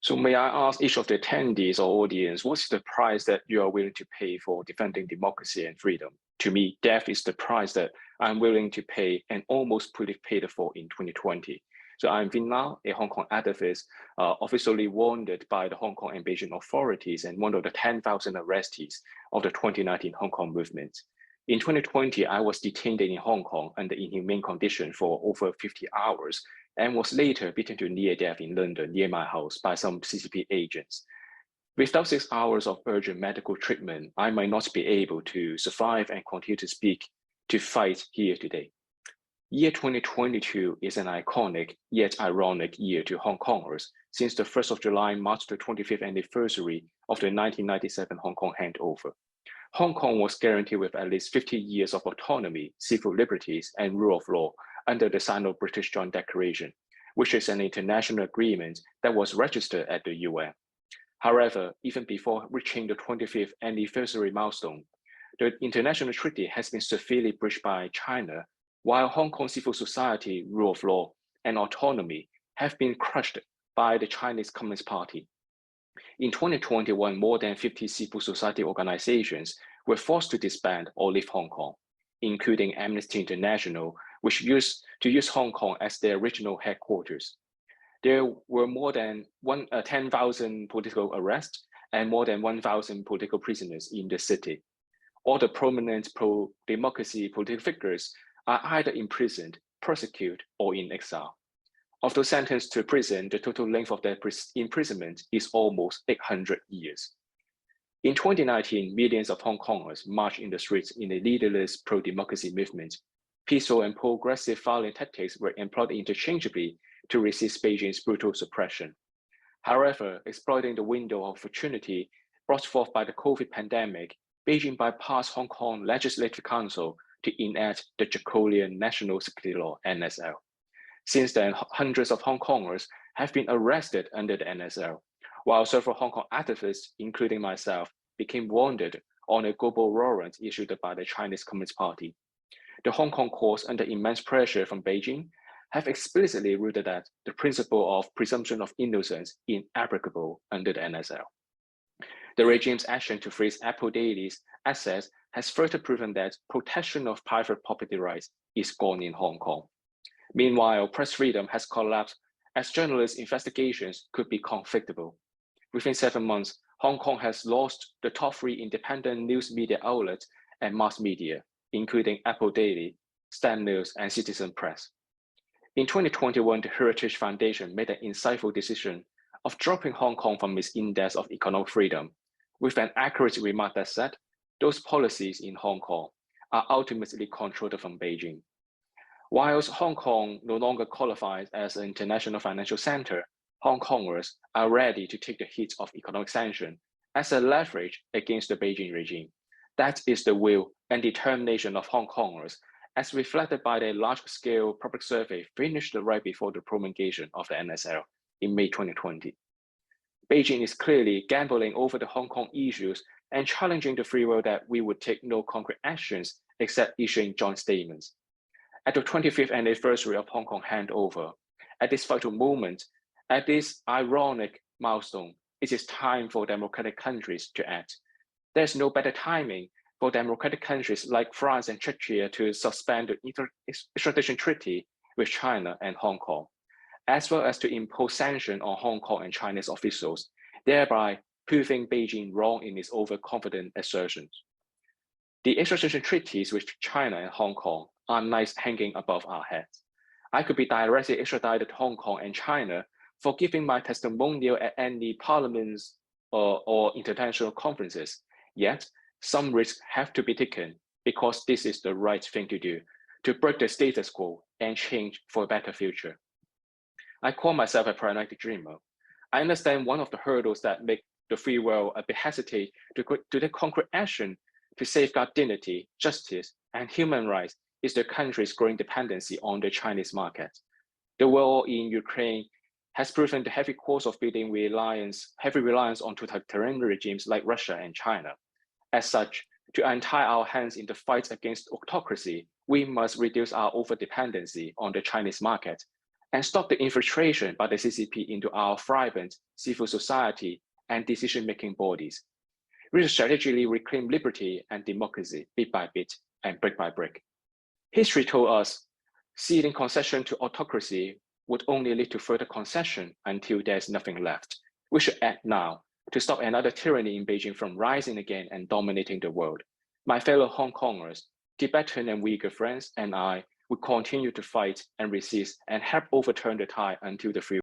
So may I ask each of the attendees or audience, what's the price that you are willing to pay for defending democracy and freedom? To me, death is the price that I'm willing to pay and almost fully paid for in 2020. So I'm Vin Lau, a Hong Kong activist, officially wanted by the Hong Kong and Beijing authorities and one of the 10,000 arrestees of the 2019 Hong Kong movement. In 2020, I was detained in Hong Kong under inhumane conditions for over 50 hours and was later beaten to near death in London near my house by some CCP agents. Without 6 hours of urgent medical treatment, I might not be able to survive and continue to fight here today. Year 2022 is an iconic yet ironic year to Hong Kongers since the 1st of July marks the 25th anniversary of the 1997 Hong Kong handover. Hong Kong was guaranteed with at least 50 years of autonomy, civil liberties, and rule of law under the Sino-British Joint Declaration, which is an international agreement that was registered at the UN. However, even before reaching the 25th anniversary milestone, the international treaty has been severely breached by China, while Hong Kong civil society, rule of law, and autonomy have been crushed by the Chinese Communist Party. In 2021, more than 50 civil society organizations were forced to disband or leave Hong Kong, including Amnesty International, which used to use Hong Kong as their regional headquarters. There were more than 10,000 political arrests and more than 1,000 political prisoners in the city. All the prominent pro-democracy political figures are either imprisoned, persecuted, or in exile. Although sentenced to prison, the total length of their imprisonment is almost 800 years. In 2019, millions of Hong Kongers marched in the streets in a leaderless pro-democracy movement. Peaceful and progressive violent tactics were employed interchangeably to resist Beijing's brutal suppression. However, exploiting the window of opportunity brought forth by the COVID pandemic, Beijing bypassed Hong Kong Legislative Council to enact the draconian National Security Law, NSL. Since then, hundreds of Hong Kongers have been arrested under the NSL, while several Hong Kong activists, including myself, became wanted on a global warrant issued by the Chinese Communist Party. The Hong Kong courts, under immense pressure from Beijing, have explicitly ruled that the principle of presumption of innocence is inapplicable under the NSL. The regime's action to freeze Apple Daily's assets has further proven that protection of private property rights is gone in Hong Kong. Meanwhile, press freedom has collapsed as journalists' investigations could be conflictable. Within 7 months, Hong Kong has lost the top 3 independent news media outlets and mass media, including Apple Daily, Stand News, and Citizen Press. In 2021, the Heritage Foundation made an insightful decision of dropping Hong Kong from its index of economic freedom, with an accurate remark that said, those policies in Hong Kong are ultimately controlled from Beijing. Whilst Hong Kong no longer qualifies as an international financial center, Hong Kongers are ready to take the hit of economic sanction as a leverage against the Beijing regime. That is the will and determination of Hong Kongers, as reflected by the large-scale public survey finished right before the promulgation of the NSL in May 2020. Beijing is clearly gambling over the Hong Kong issues and challenging the free world that we would take no concrete actions except issuing joint statements. At the 25th anniversary of Hong Kong handover, at this vital moment, at this ironic milestone, it is time for democratic countries to act. There's no better timing for democratic countries like France and Czechia to suspend the extradition treaty with China and Hong Kong, as well as to impose sanctions on Hong Kong and Chinese officials, thereby proving Beijing wrong in its overconfident assertions. The extradition treaties with China and Hong Kong are nice hanging above our heads. I could be directly extradited to Hong Kong and China for giving my testimonial at any parliaments or international conferences. Yet, some risks have to be taken because this is the right thing to do, to break the status quo and change for a better future. I call myself a pragmatic dreamer. I understand one of the hurdles that make the free world a bit hesitate to take concrete action to safeguard dignity, justice, and human rights is the country's growing dependency on the Chinese market. The war in Ukraine has proven the heavy cost of building heavy reliance on totalitarian regimes like Russia and China. As such, to untie our hands in the fight against autocracy, we must reduce our over-dependency on the Chinese market and stop the infiltration by the CCP into our vibrant civil society and decision-making bodies. We should strategically reclaim liberty and democracy bit by bit and brick by brick. History told us ceding concession to autocracy would only lead to further concession until there's nothing left. We should act now to stop another tyranny in Beijing from rising again and dominating the world. My fellow Hong Kongers, Tibetan and Uyghur friends, and I will continue to fight and resist and help overturn the tide until the free